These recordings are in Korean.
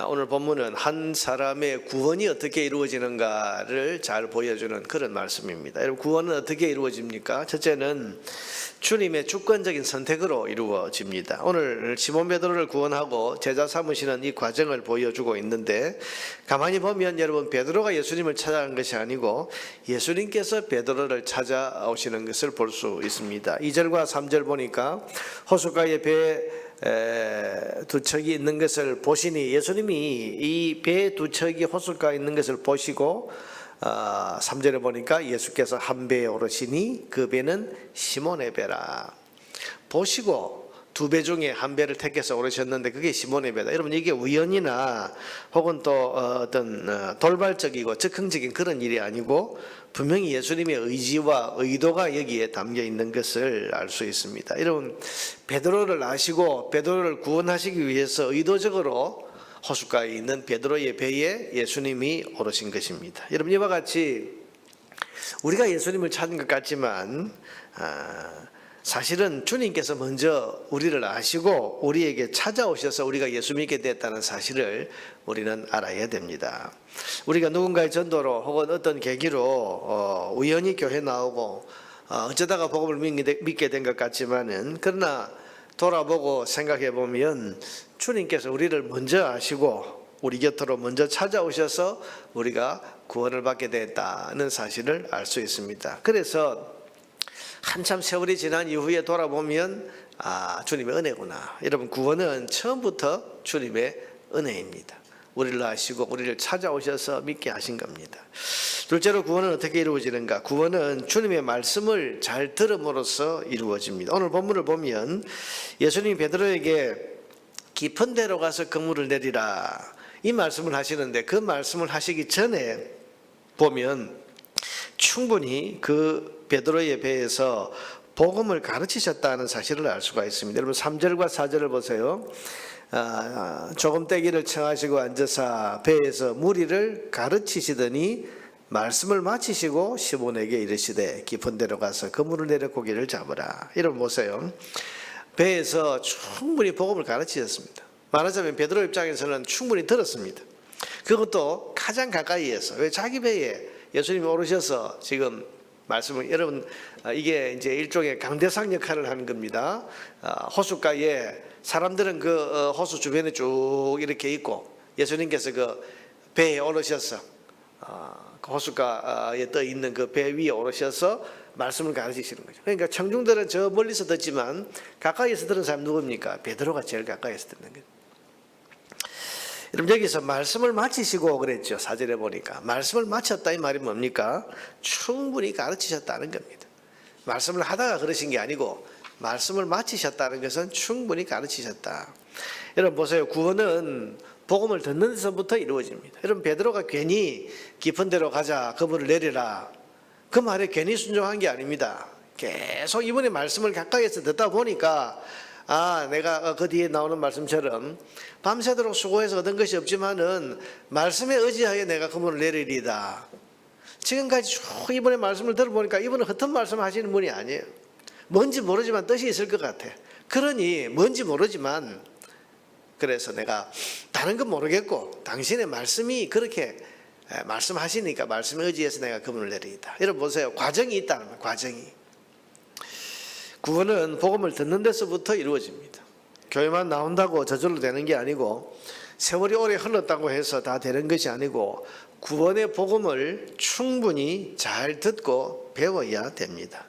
오늘 본문은 한 사람의 구원이 어떻게 이루어지는가를 잘 보여주는 그런 말씀입니다. 여러분, 구원은 어떻게 이루어집니까? 첫째는 주님의 주권적인 선택으로 이루어집니다. 오늘 시몬 베드로를 구원하고 제자 삼으시는 이 과정을 보여주고 있는데, 가만히 보면 여러분, 베드로가 예수님을 찾아간 것이 아니고 예수님께서 베드로를 찾아오시는 것을 볼 수 있습니다. 2절과 3절 보니까 호숫가에 배 두 척이 있는 것을 보시니, 예수님이 이 배 두 척이 호숫가에 있는 것을 보시고 3절에 보니까 예수께서 한 배에 오르시니 그 배는 시몬의 배라. 보시고 두 배 중에 한 배를 택해서 오르셨는데 그게 시몬의 배다. 여러분, 이게 우연이나 혹은 또 어떤 돌발적이고 즉흥적인 그런 일이 아니고 분명히 예수님의 의지와 의도가 여기에 담겨 있는 것을 알 수 있습니다. 여러분, 베드로를 아시고 베드로를 구원하시기 위해서 의도적으로 호숫가에 있는 베드로의 배에 예수님이 오르신 것입니다. 여러분, 이와 같이 우리가 예수님을 찾은 것 같지만 사실은 주님께서 먼저 우리를 아시고 우리에게 찾아오셔서 우리가 예수 믿게 됐다는 사실을 우리는 알아야 됩니다. 우리가 누군가의 전도로 혹은 어떤 계기로 우연히 교회 나오고 어쩌다가 복음을 믿게 된 것 같지만은, 그러나 돌아보고 생각해 보면 주님께서 우리를 먼저 아시고 우리 곁으로 먼저 찾아오셔서 우리가 구원을 받게 됐다는 사실을 알 수 있습니다. 그래서 한참 세월이 지난 이후에 돌아보면 주님의 은혜구나. 여러분, 구원은 처음부터 주님의 은혜입니다. 우리를 아시고 우리를 찾아오셔서 믿게 하신 겁니다. 둘째로, 구원은 어떻게 이루어지는가? 구원은 주님의 말씀을 잘 들음으로써 이루어집니다. 오늘 본문을 보면 예수님이 베드로에게 깊은 데로 가서 그물을 내리라, 이 말씀을 하시는데, 그 말씀을 하시기 전에 보면 충분히 그 베드로의 배에서 복음을 가르치셨다는 사실을 알 수가 있습니다. 여러분, 3절과 4절을 보세요. 조금 떼기를 청하시고 앉으사 배에서 무리를 가르치시더니 말씀을 마치시고 시몬에게 이르시되 깊은 데로 가서 그물을 내려 고기를 잡으라. 여러분 보세요. 배에서 충분히 복음을 가르치셨습니다. 말하자면 베드로 입장에서는 충분히 들었습니다. 그것도 가장 가까이에서. 왜? 자기 배에 예수님이 오르셔서 지금 말씀을, 여러분, 이게 이제 일종의 강대상 역할을 하는 겁니다. 호숫가에 사람들은 그 호수 주변에 쭉 이렇게 있고 예수님께서 그 배에 오르셔서 그 호숫가에 떠 있는 그 배 위에 오르셔서 말씀을 가르치시는 거죠. 그러니까 청중들은 저 멀리서 듣지만 가까이에서 들은 사람 누굽니까? 베드로가 제일 가까이에서 듣는 거죠. 여러분, 여기서 말씀을 마치시고 그랬죠. 4절에 보니까 말씀을 마쳤다, 이 말이 뭡니까? 충분히 가르치셨다는 겁니다. 말씀을 하다가 그러신 게 아니고 말씀을 마치셨다는 것은 충분히 가르치셨다. 여러분 보세요. 구원은 복음을 듣는 데서부터 이루어집니다. 여러분, 베드로가 괜히 깊은 데로 가자, 그물을 내리라, 그 말에 괜히 순종한 게 아닙니다. 계속 이번에 말씀을 가까이에서 듣다 보니까 내가 그 뒤에 나오는 말씀처럼 밤새도록 수고해서 얻은 것이 없지만은 말씀에 의지하여 내가 그물을 내리리다. 지금까지 쭉 이번에 말씀을 들어보니까 이분은 헛된 말씀 하시는 분이 아니에요. 뭔지 모르지만 뜻이 있을 것 같아. 그러니 뭔지 모르지만, 그래서 내가 다른 건 모르겠고 당신의 말씀이 그렇게 말씀하시니까 말씀에 의지해서 내가 그물을 내리리다. 여러분 보세요. 과정이 있다는 거예요. 과정이. 구원은 복음을 듣는 데서부터 이루어집니다. 교회만 나온다고 저절로 되는 게 아니고, 세월이 오래 흘렀다고 해서 다 되는 것이 아니고, 구원의 복음을 충분히 잘 듣고 배워야 됩니다.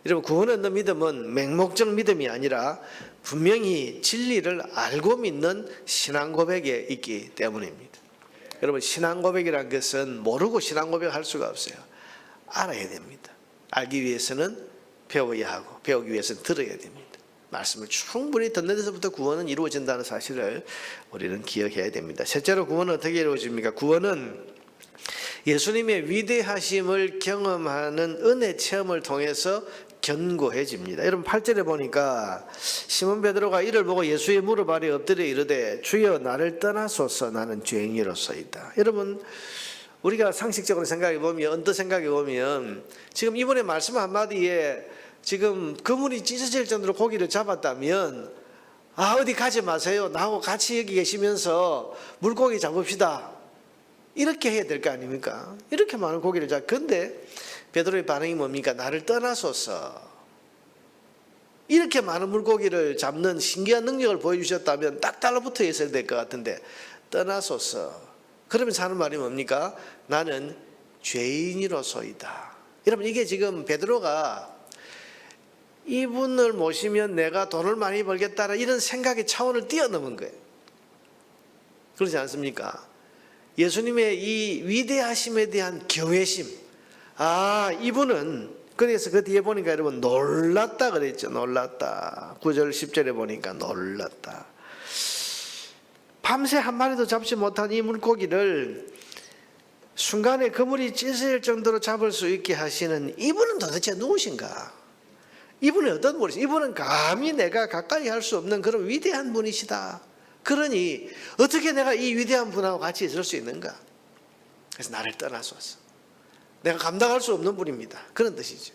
여러분, 구원 얻는 믿음은 맹목적 믿음이 아니라 분명히 진리를 알고 믿는 신앙 고백에 있기 때문입니다. 여러분, 신앙 고백이란 것은 모르고 신앙 고백할 수가 없어요. 알아야 됩니다. 알기 위해서는 배워야 하고, 배우기 위해서는 들어야 됩니다. 말씀을 충분히 듣는 데서부터 구원은 이루어진다는 사실을 우리는 기억해야 됩니다. 셋째로, 구원은 어떻게 이루어집니까? 구원은 예수님의 위대하심을 경험하는 은혜 체험을 통해서 견고해집니다. 여러분, 8절에 보니까 시몬 베드로가 이를 보고 예수의 무릎 아래 엎드려 이르되 주여 나를 떠나소서 나는 죄인이로소이다. 여러분, 우리가 상식적으로 생각해 보면, 언뜻 생각해 보면, 지금 이번에 말씀 한마디에 지금 그물이 찢어질 정도로 고기를 잡았다면 아, 어디 가지 마세요. 나하고 같이 여기 계시면서 물고기 잡읍시다. 이렇게 해야 될 거 아닙니까? 이렇게 많은 고기를 근데 베드로의 반응이 뭡니까? 나를 떠나소서. 이렇게 많은 물고기를 잡는 신기한 능력을 보여주셨다면 딱 달라붙어 있어야 될 것 같은데 떠나소서. 그러면서 하는 말이 뭡니까? 나는 죄인이로소이다. 여러분, 이게 지금 베드로가 이분을 모시면 내가 돈을 많이 벌겠다는 이런 생각의 차원을 뛰어넘은 거예요. 그렇지 않습니까? 예수님의 이 위대하심에 대한 경외심. 아, 이분은, 그래서 그 뒤에 보니까 여러분 놀랐다 그랬죠. 놀랐다. 9절 10절에 보니까 놀랐다. 밤새 한 마리도 잡지 못한 이 물고기를 순간에 그물이 찢어질 정도로 잡을 수 있게 하시는 이분은 도대체 누구신가? 이분은 어떤 분이시다? 이분은 감히 내가 가까이 할 수 없는 그런 위대한 분이시다. 그러니 어떻게 내가 이 위대한 분하고 같이 있을 수 있는가? 그래서 나를 떠나소서. 내가 감당할 수 없는 분입니다. 그런 뜻이죠.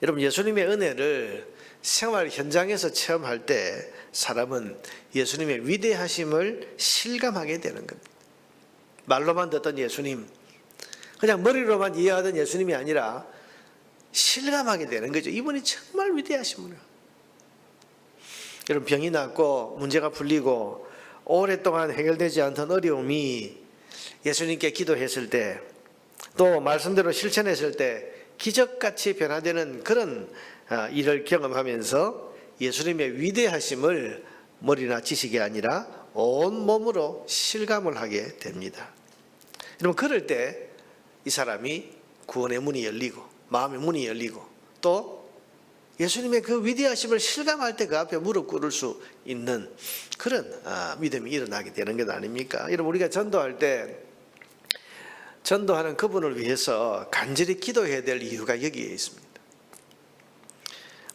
여러분, 예수님의 은혜를 생활 현장에서 체험할 때 사람은 예수님의 위대하심을 실감하게 되는 겁니다. 말로만 듣던 예수님, 그냥 머리로만 이해하던 예수님이 아니라 실감하게 되는 거죠. 이분이 정말 위대하신 분이에요. 여러분, 병이 낫고 문제가 풀리고 오랫동안 해결되지 않던 어려움이 예수님께 기도했을 때, 또 말씀대로 실천했을 때 기적같이 변화되는 그런 일을 경험하면서 예수님의 위대하심을 머리나 지식이 아니라 온 몸으로 실감을 하게 됩니다. 여러분, 그럴 때 이 사람이 구원의 문이 열리고 마음의 문이 열리고 또 예수님의 그 위대하심을 실감할 때 그 앞에 무릎 꿇을 수 있는 그런 믿음이 일어나게 되는 것 아닙니까? 여러분, 우리가 전도할 때 전도하는 그분을 위해서 간절히 기도해야 될 이유가 여기에 있습니다.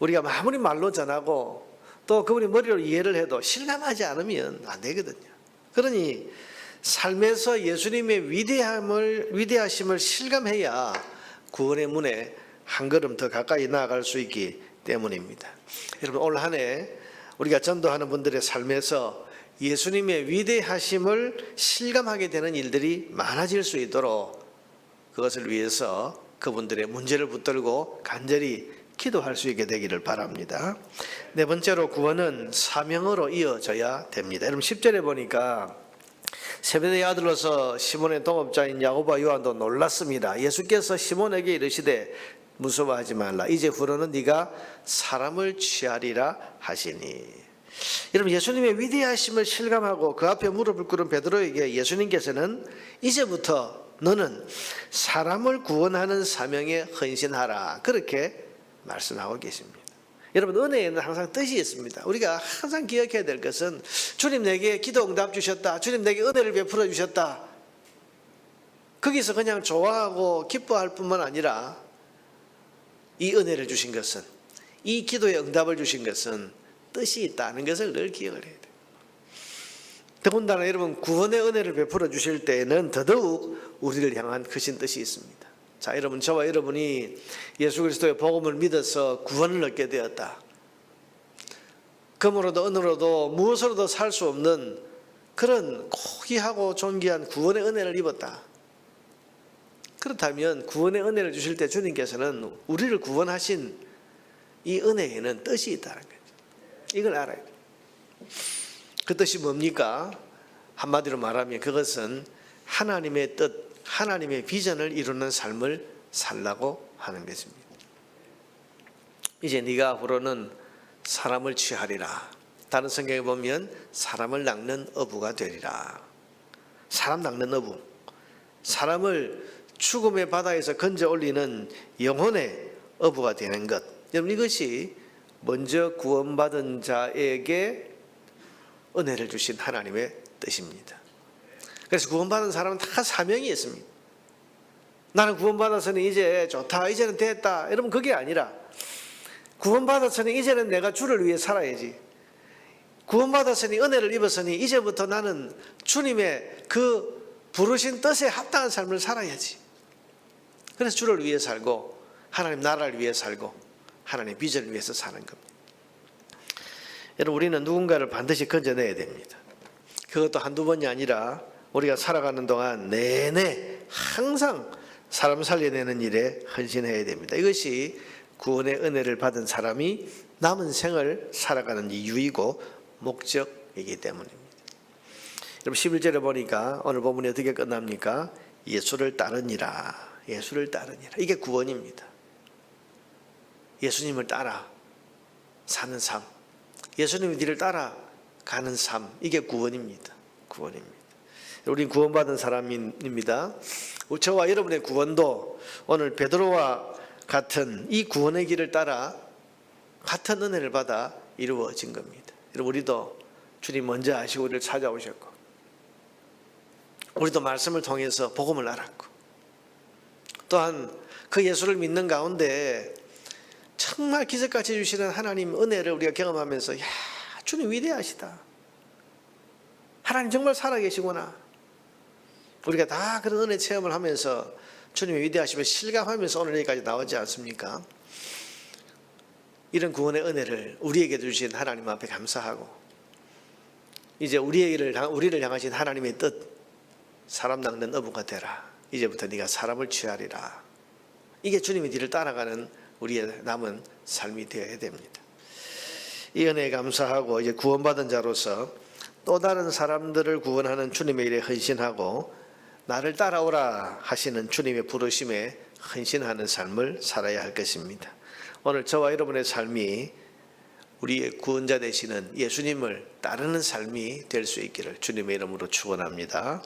우리가 아무리 말로 전하고 또 그분이 머리로 이해를 해도 실감하지 않으면 안 되거든요. 그러니 삶에서 예수님의 위대하심을 실감해야 구원의 문에 한 걸음 더 가까이 나아갈 수 있기 때문입니다. 여러분, 올 한 해 우리가 전도하는 분들의 삶에서 예수님의 위대하심을 실감하게 되는 일들이 많아질 수 있도록 그것을 위해서 그분들의 문제를 붙들고 간절히 기도할 수 있게 되기를 바랍니다. 네 번째로, 구원은 사명으로 이어져야 됩니다. 여러분, 10절에 보니까 세베대의 아들로서 시몬의 동업자인 야고보와 요한도 놀랐습니다. 예수께서 시몬에게 이르시되 무서워하지 말라. 이제 후로는 네가 사람을 취하리라 하시니. 여러분, 예수님의 위대하심을 실감하고 그 앞에 무릎을 꿇은 베드로에게 예수님께서는 이제부터 너는 사람을 구원하는 사명에 헌신하라, 그렇게 말씀하고 계십니다. 여러분, 은혜에는 항상 뜻이 있습니다. 우리가 항상 기억해야 될 것은 주님 내게 기도 응답 주셨다, 주님 내게 은혜를 베풀어 주셨다, 거기서 그냥 좋아하고 기뻐할 뿐만 아니라 이 은혜를 주신 것은, 이 기도의 응답을 주신 것은 뜻이 있다는 것을 늘 기억을 해야 돼요. 더군다나 여러분, 구원의 은혜를 베풀어 주실 때에는 더더욱 우리를 향한 크신 뜻이 있습니다. 자, 여러분, 저와 여러분이 예수 그리스도의 복음을 믿어서 구원을 얻게 되었다. 금으로도 은으로도 무엇으로도 살 수 없는 그런 고귀하고 존귀한 구원의 은혜를 입었다. 그렇다면 구원의 은혜를 주실 때 주님께서는 우리를 구원하신 이 은혜에는 뜻이 있다는 거죠. 이걸 알아야 돼요. 그 뜻이 뭡니까? 한마디로 말하면 그것은 하나님의 뜻, 하나님의 비전을 이루는 삶을 살라고 하는 것입니다. 이제 네가 앞으로는 사람을 취하리라. 다른 성경에 보면 사람을 낚는 어부가 되리라. 사람 낚는 어부, 사람을 죽음의 바다에서 건져 올리는 영혼의 어부가 되는 것. 여러분, 이것이 먼저 구원받은 자에게 은혜를 주신 하나님의 뜻입니다. 그래서 구원받은 사람은 다 사명이 있습니다. 나는 구원받아서는 이제 좋다, 이제는 됐다, 여러분, 그게 아니라 구원받았으니 이제는 내가 주를 위해 살아야지. 구원받았으니 은혜를 입었으니 이제부터 나는 주님의 그 부르신 뜻에 합당한 삶을 살아야지. 그래서 주를 위해 살고 하나님 나라를 위해 살고 하나님의 비전을 위해서 사는 겁니다. 여러분, 우리는 누군가를 반드시 건져내야 됩니다. 그것도 한두 번이 아니라 우리가 살아가는 동안 내내 항상 사람 살려내는 일에 헌신해야 됩니다. 이것이 구원의 은혜를 받은 사람이 남은 생을 살아가는 이유이고 목적이기 때문입니다. 여러분, 11절에 보니까 오늘 본문이 어떻게 끝납니까? 예수를 따르니라. 예수를 따르니라. 이게 구원입니다. 예수님을 따라 사는 삶, 예수님의 뒤를 따라가는 삶, 이게 구원입니다. 구원입니다. 우리는 구원받은 사람입니다. 저와 여러분의 구원도 오늘 베드로와 같은 이 구원의 길을 따라 같은 은혜를 받아 이루어진 겁니다. 여러분, 우리도 주님 먼저 아시고 우리를 찾아오셨고, 우리도 말씀을 통해서 복음을 알았고, 또한 그 예수를 믿는 가운데 정말 기적같이 주시는 하나님 은혜를 우리가 경험하면서, 야, 주님 위대하시다, 하나님 정말 살아계시구나, 우리가 다 그런 은혜 체험을 하면서 주님의 위대하심을 실감하면서 오늘 여기까지 나오지 않습니까? 이런 구원의 은혜를 우리에게 주신 하나님 앞에 감사하고, 이제 우리를 향하신 하나님의 뜻, 사람 낚는 어부가 되라. 이제부터 네가 사람을 취하리라. 이게 주님의 뒤를 따라가는 우리의 남은 삶이 되어야 됩니다. 이 은혜에 감사하고 이제 구원받은 자로서 또 다른 사람들을 구원하는 주님의 일에 헌신하고 나를 따라오라 하시는 주님의 부르심에 헌신하는 삶을 살아야 할 것입니다. 오늘 저와 여러분의 삶이 우리의 구원자 되시는 예수님을 따르는 삶이 될 수 있기를 주님의 이름으로 축원합니다.